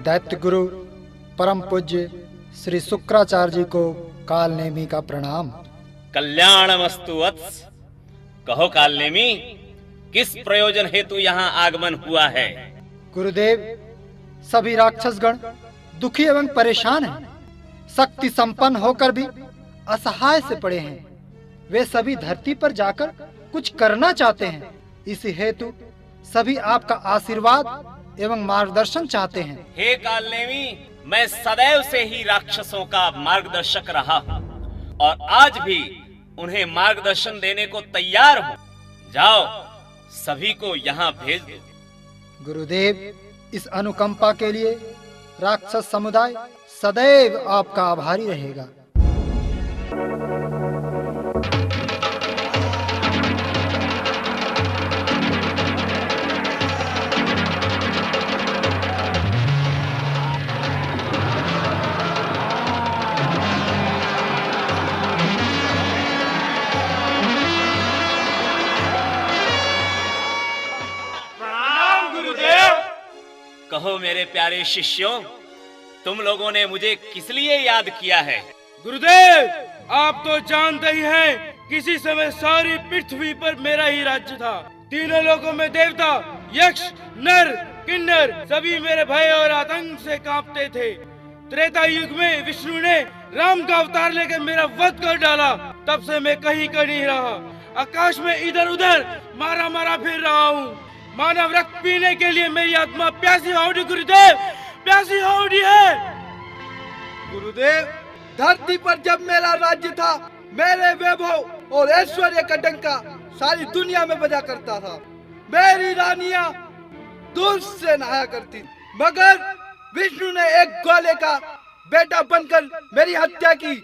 दैत्य गुरु परम पूज्य श्री शुक्राचार्य जी को कालनेमी का प्रणाम। कल्याणमस्तु वत्स। कहो कालनेमी, किस प्रयोजन हेतु यहाँ आगमन हुआ है? गुरुदेव, सभी राक्षसगण दुखी एवं परेशान हैं। शक्ति संपन्न होकर भी असहाय से पड़े हैं। वे सभी धरती पर जाकर कुछ करना चाहते हैं। इसी हेतु सभी आपका आशीर्वाद एवं मार्गदर्शन चाहते हैं। हे कालनेमी, मैं सदैव से ही राक्षसों का मार्गदर्शक रहा हूँ और आज भी उन्हें मार्गदर्शन देने को तैयार हूँ। जाओ, सभी को यहाँ भेज दो। गुरुदेव, इस अनुकंपा के लिए राक्षस समुदाय सदैव आपका आभारी रहेगा। कहो मेरे प्यारे शिष्यों, तुम लोगों ने मुझे किस लिए याद किया है? गुरुदेव, आप तो जानते ही हैं, किसी समय सारी पृथ्वी पर मेरा ही राज्य था। तीनों लोगों में देवता, यक्ष, नर, किन्नर सभी मेरे भय और आतंक से कांपते थे। त्रेता युग में विष्णु ने राम का अवतार लेकर मेरा वध कर डाला। तब से मैं कहीं का नहीं रहा। आकाश में इधर उधर मारा मारा फिर रहा हूँ। मानव रक्त पीने के लिए मेरी आत्मा प्यासी हो उठी गुरुदेव, प्यासी हो उठी है। गुरुदेव, धरती पर जब मेरा राज्य था, मेरे वैभव और ऐश्वर्य का डंका सारी दुनिया में बजा करता था। मेरी रानियां दूध से नहाया करती, मगर विष्णु ने एक गोले का बेटा बनकर मेरी हत्या की।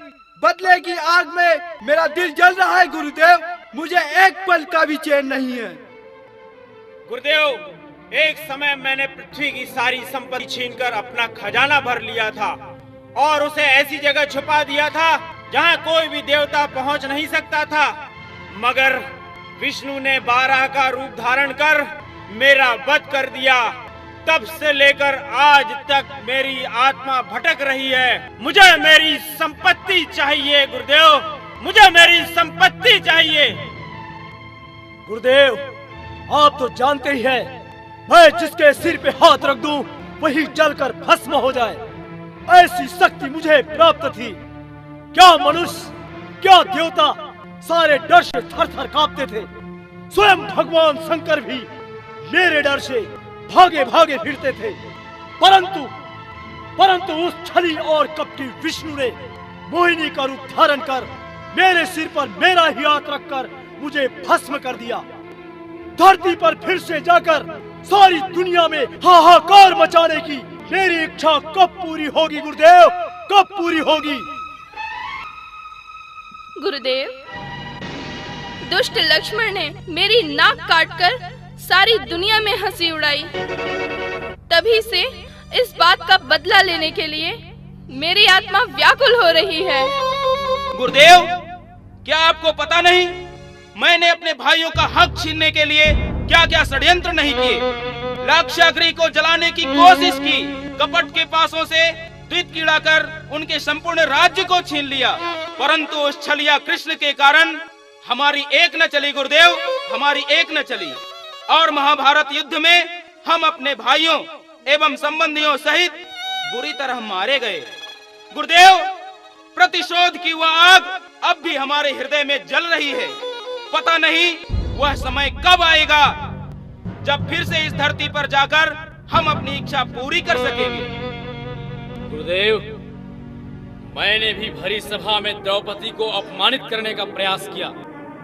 बदले की आग में मेरा दिल जल रहा है गुरुदेव। मुझे एक पल का भी चैन नहीं है। गुरुदेव, एक समय मैंने पृथ्वी की सारी संपत्ति छीनकर अपना खजाना भर लिया था और उसे ऐसी जगह छुपा दिया था जहां कोई भी देवता पहुंच नहीं सकता था। मगर विष्णु ने 12 का रूप धारण कर मेरा वध कर दिया। तब से लेकर आज तक मेरी आत्मा भटक रही है। मुझे मेरी संपत्ति चाहिए गुरुदेव, मुझे मेरी संपत्ति चाहिए। गुरुदेव, आप तो जानते ही हैं, मैं जिसके सिर पे हाथ रख दूं वही जलकर भस्म हो जाए, ऐसी शक्ति मुझे प्राप्त थी। क्या मनुष्य, क्या देवता सारे डर से थर-थर कांपते थे। स्वयं भगवान शंकर भी मेरे डर से भागे भागे फिरते थे। परंतु उस छली और कपटी विष्णु ने मोहिनी का रूप धारण कर मेरे सिर पर मेरा ही हाथ रखकर मुझे भस्म कर दिया। धरती पर फिर से जाकर सारी दुनिया में हाहाकार मचाने की मेरी इच्छा कब पूरी होगी गुरुदेव, कब पूरी होगी? गुरुदेव, दुष्ट लक्ष्मण ने मेरी नाक काटकर सारी दुनिया में हंसी उड़ाई। तभी से इस बात का बदला लेने के लिए मेरी आत्मा व्याकुल हो रही है। गुरुदेव, क्या आपको पता नहीं, मैंने अपने भाइयों का हक छीनने के लिए क्या क्या षड्यंत्र नहीं किए। लाक्षागृह को जलाने की कोशिश की, कपट के पासों से द्वित कीड़ाकर उनके संपूर्ण राज्य को छीन लिया। परंतु उस छलिया कृष्ण के कारण हमारी एक न चली गुरुदेव, हमारी एक न चली। और महाभारत युद्ध में हम अपने भाइयों एवं संबंधियों सहित बुरी तरह मारे गए। गुरुदेव, प्रतिशोध की वह आग अब भी हमारे हृदय में जल रही है। पता नहीं वह समय कब आएगा जब फिर से इस धरती पर जाकर हम अपनी इच्छा पूरी कर सकेंगे। गुरुदेव, मैंने भी भरी सभा में द्रौपदी को अपमानित करने का प्रयास किया,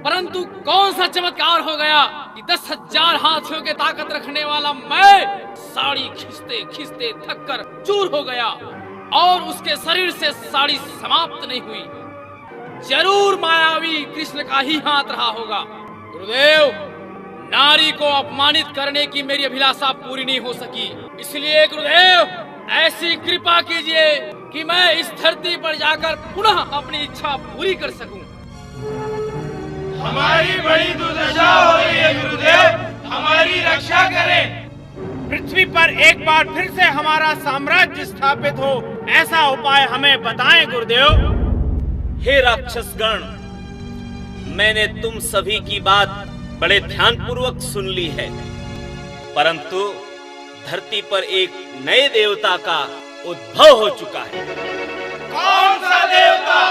परंतु कौन सा चमत्कार हो गया कि 10,000 हाथियों के ताकत रखने वाला मैं साड़ी खींचते खींचते थक कर चूर हो गया और उसके शरीर से साड़ी समाप्त नहीं हुई। जरूर मायावी कृष्ण का ही हाथ रहा होगा। गुरुदेव, नारी को अपमानित करने की मेरी अभिलाषा पूरी नहीं हो सकी, इसलिए गुरुदेव ऐसी कृपा कीजिए कि मैं इस धरती पर जाकर पुनः अपनी इच्छा पूरी कर सकूं। हमारी बड़ी दुर्दशा हो रही है गुरुदेव, हमारी रक्षा करें। पृथ्वी पर एक बार फिर से हमारा साम्राज्य स्थापित हो, ऐसा उपाय हमें बताएं गुरुदेव। हे राक्षसगण, मैंने तुम सभी की बात बड़े ध्यानपूर्वक सुन ली है, परंतु धरती पर एक नए देवता का उद्भव हो चुका है। कौन सा देवता?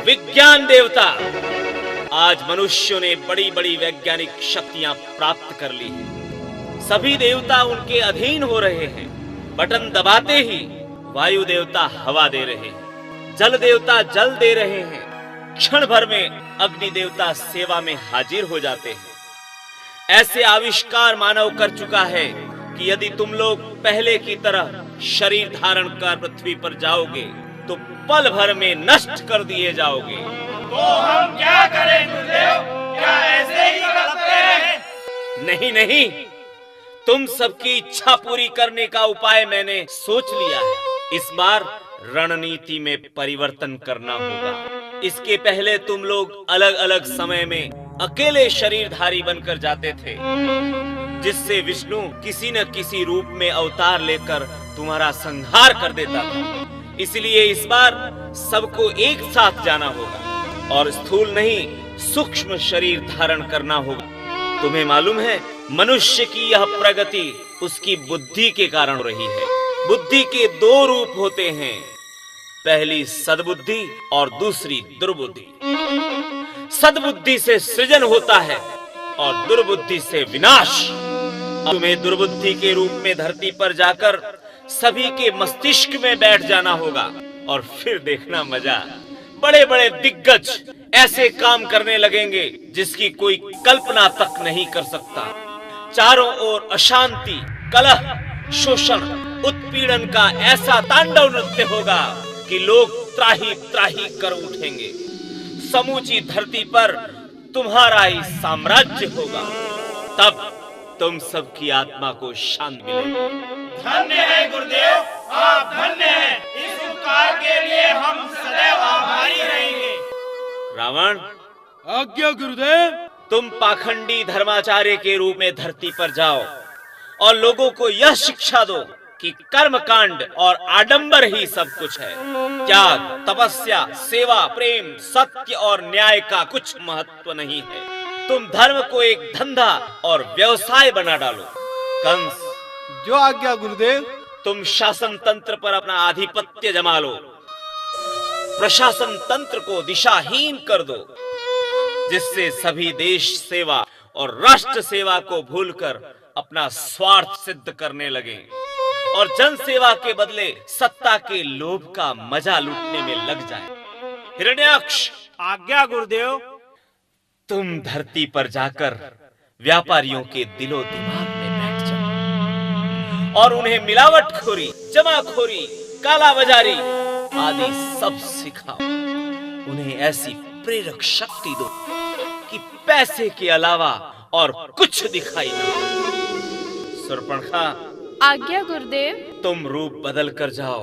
विज्ञान देवता। आज मनुष्यों ने बड़ी बड़ी वैज्ञानिक शक्तियां प्राप्त कर ली हैं। सभी देवता उनके अधीन हो रहे हैं। बटन दबाते ही वायु देवता हवा दे रहे हैं, जल देवता जल दे रहे हैं, क्षण भर में अग्नि देवता सेवा में हाजिर हो जाते हैं। ऐसे आविष्कार मानव कर चुका है कि यदि तुम लोग पहले की तरह शरीर धारण कर पृथ्वी पर जाओगे तो पल भर में नष्ट कर दिए जाओगे। तो हम क्या करें गुरुदेव? क्या ऐसे ही करते रहें? नहीं नहीं, तुम सबकी इच्छा पूरी करने का उपाय मैंने सोच लिया है। इस बार रणनीति में परिवर्तन करना होगा। इसके पहले तुम लोग अलग अलग समय में अकेले शरीरधारी बनकर जाते थे, जिससे विष्णु किसी न किसी रूप में अवतार लेकर तुम्हारा संहार कर देता था। इसलिए इस बार सबको एक साथ जाना होगा और स्थूल नहीं सूक्ष्म शरीर धारण करना होगा। तुम्हें मालूम है, मनुष्य की यह प्रगति उसकी बुद्धि के कारण रही है। बुद्धि के दो रूप होते हैं, पहली सद्बुद्धि और दूसरी दुर्बुद्धि। सद्बुद्धि से सृजन होता है और दुर्बुद्धि से विनाश। तुम्हें दुर्बुद्धि के रूप में धरती पर जाकर सभी के मस्तिष्क में बैठ जाना होगा और फिर देखना मजा। बड़े बड़े दिग्गज ऐसे काम करने लगेंगे जिसकी कोई कल्पना तक नहीं कर सकता। चारों ओर अशांति, कलह, शोषण, उत्पीड़न का ऐसा तांडव नृत्य होगा कि लोग त्राही त्राही कर उठेंगे। समूची धरती पर तुम्हारा ही साम्राज्य होगा। तब तुम सबकी आत्मा को शांति मिलेगी। धन्य है गुरुदेव, आप धन्य हैं। इस उपकार के लिए हम सदैव आभारी रहेंगे। रावण, आज्ञा गुरुदेव। तुम पाखंडी धर्माचार्य के रूप में धरती पर जाओ और लोगों को यह शिक्षा दो कि कर्मकांड और आडंबर ही सब कुछ है। त्याग, तपस्या, सेवा, प्रेम, सत्य और न्याय का कुछ महत्व नहीं है। तुम धर्म को एक धंधा और व्यवसाय बना डालो। कंस, जो आज्ञा गुरुदेव। तुम शासन तंत्र पर अपना आधिपत्य जमा लो। प्रशासन तंत्र को दिशाहीन कर दो, जिससे सभी देश सेवा और राष्ट्र सेवा को भूलकर अपना स्वार्थ सिद्ध करने लगे और जन सेवा के बदले सत्ता के लोभ का मजा लूटने में लग जाए। हिरण्याक्ष, आज्ञा गुरुदेव। तुम धरती पर जाकर व्यापारियों के दिलो दिमाग में बैठ जाओ और उन्हें मिलावटखोरी, जमाखोरी, कालाबाजारी आदि सब सिखाओ। उन्हें ऐसी प्रेरक शक्ति दो कि पैसे के अलावा और कुछ दिखाई न दे। शूर्पणखा, आज्ञा गुरुदेव। तुम रूप बदल कर जाओ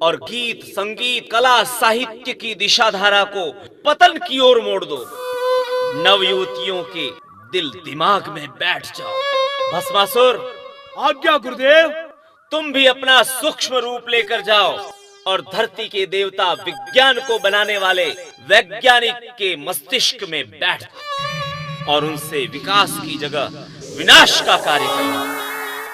और गीत, संगीत, कला, साहित्य की दिशाधारा को पतन की ओर मोड़ दो। नवयुवतियों के दिल दिमाग में बैठ जाओ। भस्मासुर, आज्ञा गुरुदेव। तुम भी अपना सूक्ष्म रूप लेकर जाओ और धरती के देवता विज्ञान को बनाने वाले वैज्ञानिक के मस्तिष्क में बैठ और उनसे विकास की जगह विनाश का कार्य करो,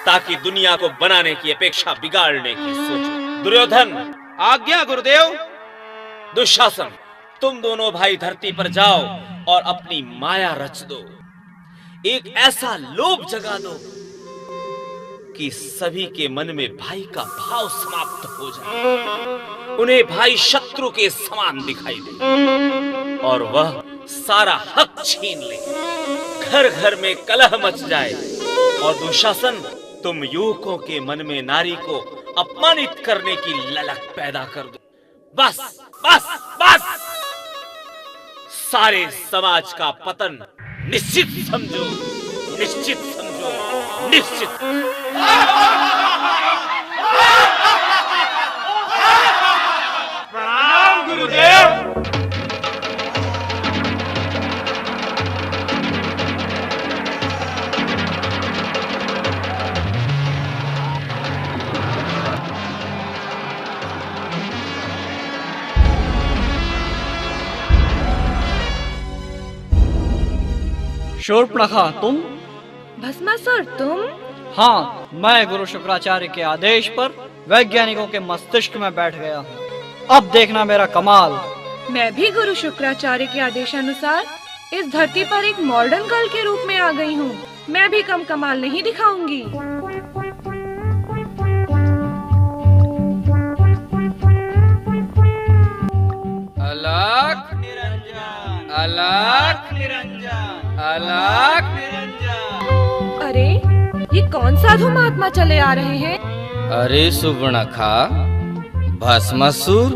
ताकि दुनिया को बनाने की अपेक्षा बिगाड़ने की सोचो। दुर्योधन, आज्ञा गुरुदेव। दुशासन, तुम दोनों भाई धरती पर जाओ और अपनी माया रच दो। एक ऐसा लोभ जगा दो कि सभी के मन में भाई का भाव समाप्त हो जाए। उन्हें भाई शत्रु के समान दिखाई दे और वह सारा हक छीन ले। घर घर में कलह मच जाए और दुशासन, तुम युवकों के मन में नारी को अपमानित करने की ललक पैदा कर दो। बस बस बस, सारे समाज का पतन निश्चित समझो, निश्चित समझो, निश्चित। प्रणाम गुरुदेव। शूर्पणखा तुम? भस्मासुर तुम? हाँ, मैं गुरु शुक्राचार्य के आदेश पर वैज्ञानिकों के मस्तिष्क में बैठ गया हूँ। अब देखना मेरा कमाल। मैं भी गुरु शुक्राचार्य के आदेशानुसार इस धरती पर एक मॉडर्न गर्ल के रूप में आ गई हूँ। मैं भी कम कमाल नहीं दिखाऊंगी। अलख निरंजन, अलख निरंजन, अलख निरंजन। अरे ये कौन साधु महात्मा चले आ रहे हैं? अरे सुवर्णखा, भस्मासुर,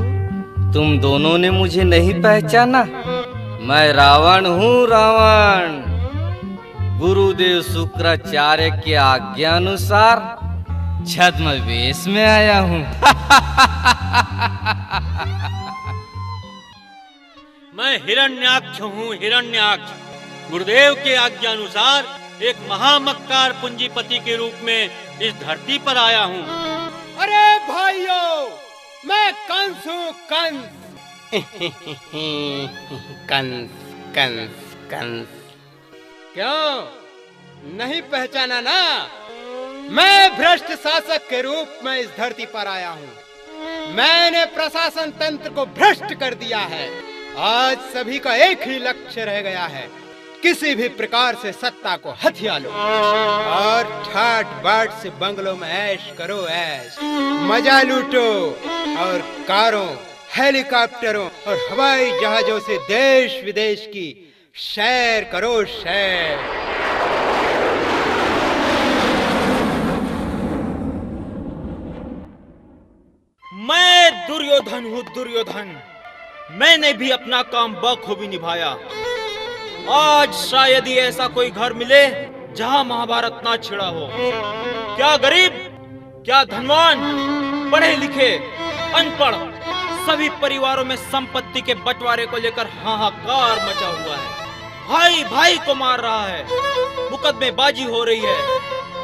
तुम दोनों ने मुझे नहीं पहचाना? मैं रावण हूँ, रावण। गुरुदेव शुक्राचार्य के आज्ञा अनुसार छद्म वेश में आया हूँ। मैं हिरण्याक्ष हूँ, हिरण्याक्ष। गुरुदेव के आज्ञा अनुसार एक महामक्कार पूंजीपति के रूप में इस धरती पर आया हूँ। अरे भाइयों, मैं कंस हूँ, कंस। कंस, कंस, कंस। क्यों नहीं पहचाना ना? मैं भ्रष्ट शासक के रूप में इस धरती पर आया हूँ। मैंने प्रशासन तंत्र को भ्रष्ट कर दिया है। आज सभी का एक ही लक्ष्य रह गया है, किसी भी प्रकार से सत्ता को हथिया लो और ठाट बाट से बंगलों में ऐश करो, ऐश मजा लूटो और कारों, हेलीकॉप्टरों और हवाई जहाजों से देश विदेश की सैर करो, सैर। मैं दुर्योधन हूँ, दुर्योधन। मैंने भी अपना काम बखूबी निभाया। आज शायद ही ऐसा कोई घर मिले जहां महाभारत ना छिड़ा हो। क्या गरीब, क्या धनवान, पढ़े लिखे, अनपढ़, सभी परिवारों में संपत्ति के बंटवारे को लेकर हाहाकार मचा हुआ है। भाई भाई को मार रहा है, मुकदमेबाजी हो रही है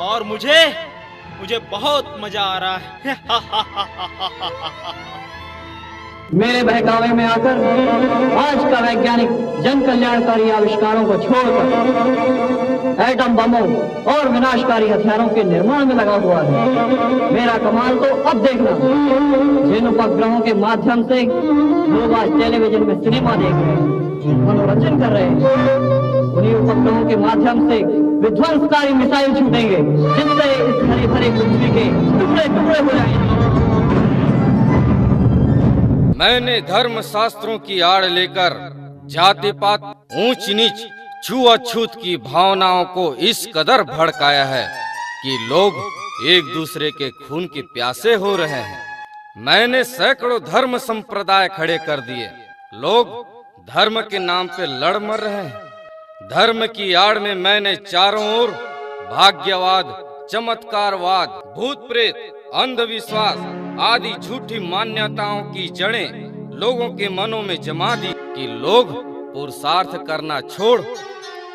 और मुझे बहुत मजा आ रहा है। मेरे बहकावे में आकर आज का वैज्ञानिक जन कल्याणकारी आविष्कारों को छोड़कर एटम बमों और विनाशकारी हथियारों के निर्माण में लगा हुआ है। मेरा कमाल तो अब देखना। जिन उपग्रहों के माध्यम से लोग आज टेलीविजन में सिनेमा देख रहे हैं, मनोरंजन कर रहे हैं, उन्हीं उपग्रहों के माध्यम से विध्वंसकारी मिसाइल छूटेंगे जिससे इस हरे भरे पृथ्वी के टुकड़े टुकड़े हो जाएंगे। मैंने धर्म शास्त्रों की आड़ लेकर जाति पात, ऊंच नीच, छुआछूत की भावनाओं को इस कदर भड़काया है कि लोग एक दूसरे के खून के प्यासे हो रहे हैं। मैंने सैकड़ों धर्म संप्रदाय खड़े कर दिए। लोग धर्म के नाम पे लड़ मर रहे हैं। धर्म की आड़ में मैंने चारों ओर भाग्यवाद, चमत्कारवाद, भूत प्रेत, अंधविश्वास आदि झूठी मान्यताओं की जड़ें लोगों के मनों में जमा दी कि लोग पुरुषार्थ करना छोड़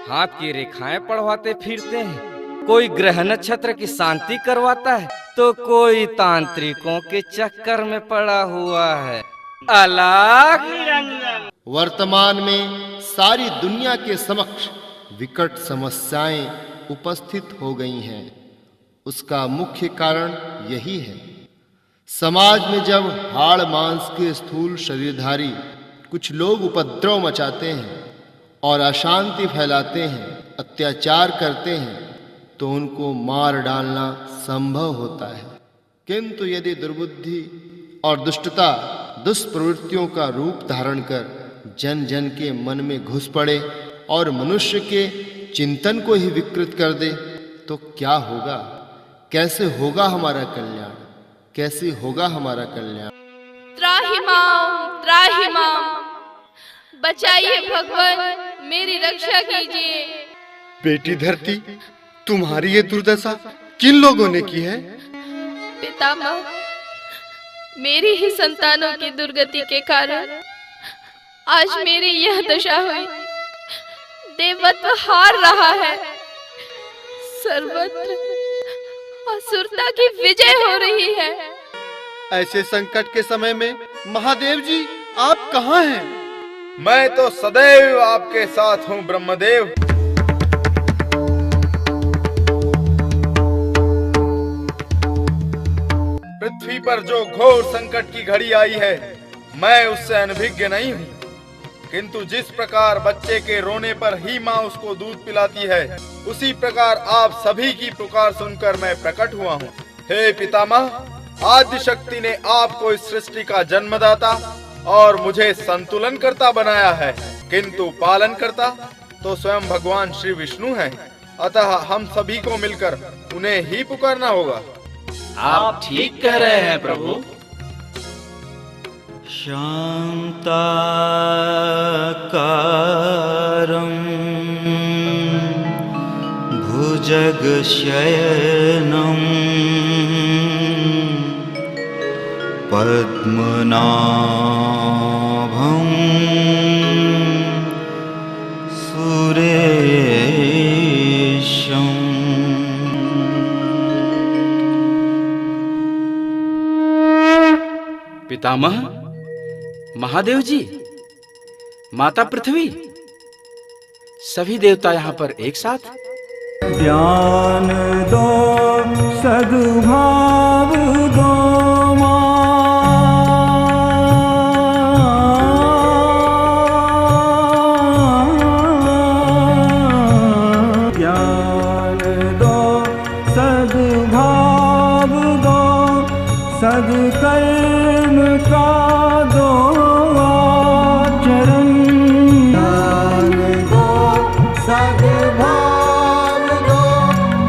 हाथ की रेखाएं पढ़वाते फिरते हैं। कोई ग्रह नक्षत्र की शांति करवाता है तो कोई तांत्रिकों के चक्कर में पड़ा हुआ है। अलग वर्तमान में सारी दुनिया के समक्ष विकट समस्याएं उपस्थित हो गई हैं। उसका मुख्य कारण यही है। समाज में जब हाड़ मांस के स्थूल शरीरधारी कुछ लोग उपद्रव मचाते हैं और अशांति फैलाते हैं, अत्याचार करते हैं, तो उनको मार डालना संभव होता है। किंतु यदि दुर्बुद्धि और दुष्टता दुष्प्रवृत्तियों का रूप धारण कर जन जन के मन में घुस पड़े और मनुष्य के चिंतन को ही विकृत कर दे, तो क्या होगा? कैसे होगा हमारा कल्याण? कैसे होगा हमारा कल्याण? त्राहि माम, बचाइए भगवान, मेरी रक्षा कीजिए। बेटी धरती, तुम्हारी ये दुर्दशा किन लोगों ने की है? पितामह, मेरी ही संतानों की दुर्गति के कारण आज मेरी यह दशा हुई। देवत्व हार रहा है, सर्वत्र असुरता की विजय हो रही है। ऐसे संकट के समय में महादेव जी आप कहाँ हैं? मैं तो सदैव आपके साथ हूँ ब्रह्मदेव। पृथ्वी पर जो घोर संकट की घड़ी आई है, मैं उससे अनभिज्ञ नहीं हूँ, किंतु जिस प्रकार बच्चे के रोने पर ही माँ उसको दूध पिलाती है, उसी प्रकार आप सभी की पुकार सुनकर मैं प्रकट हुआ हूँ। हे पितामह, आदि शक्ति ने आपको इस सृष्टि का जन्मदाता और मुझे संतुलन करता बनाया है, किंतु पालन करता तो स्वयं भगवान श्री विष्णु हैं। अतः हम सभी को मिलकर उन्हें ही पुकारना होगा। आप ठीक कह रहे हैं प्रभु। शांताकारं भुजगशयनं पद्मनाभं सुरेशं। पितामह, महादेव जी, माता पृथ्वी, सभी देवता यहाँ पर एक साथ। ज्ञान दो, सद्भाव दो ज्ञान दो, सद्भाव दो, सद्कर्म का दो आचरण। ज्ञान दो, सद्भाव दो,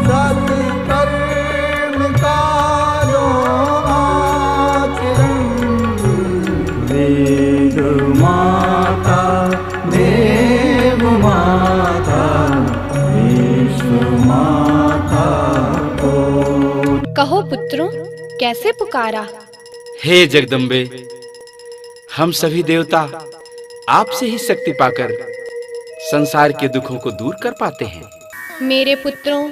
सत्कर्म का दो आचरण। वेद माता, देव माता, विश्व माता को। कहो पुत्रों, कैसे पुकारा? हे जगदम्बे, हम सभी देवता आपसे ही शक्ति पाकर संसार के दुखों को दूर कर पाते हैं। मेरे पुत्रों,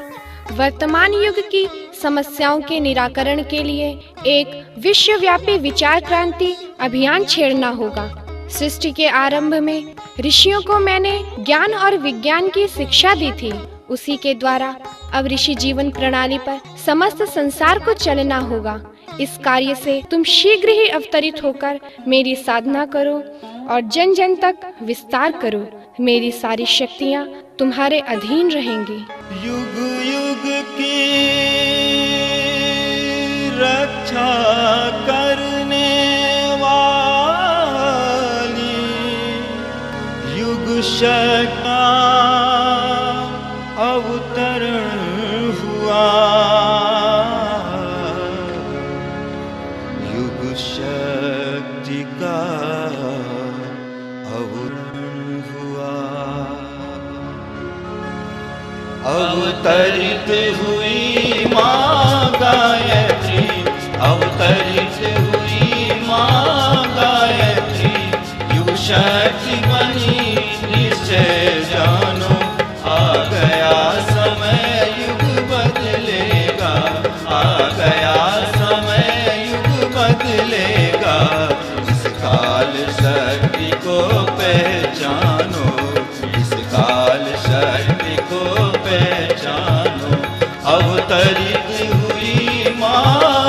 वर्तमान युग की समस्याओं के निराकरण के लिए एक विश्वव्यापी विचार क्रांति अभियान छेड़ना होगा। सृष्टि के आरंभ में ऋषियों को मैंने ज्ञान और विज्ञान की शिक्षा दी थी। उसी के द्वारा अब ऋषि जीवन प्रणाली पर समस्त संसार को चलना होगा। इस कार्य से तुम शीघ्र ही अवतरित होकर मेरी साधना करो और जन जन तक विस्तार करो। मेरी सारी शक्तियाँ तुम्हारे अधीन रहेंगी। युग युग की रक्षा करने वाली युग शक्ति अवतरण हुआ। युग शक्ति का अवतरण हुआ। अवतरित हुई माँ गायत्री, अवतरित हुई माँ गायत्री। युग शक्ति बनी निश्चय जानो, आ गया समय युग बदलेगा, आ गया समय युग बदलेगा। इस काल शक्ति को पहचानो, इस काल शक्ति को पहचानो। अवतरित हुई माँ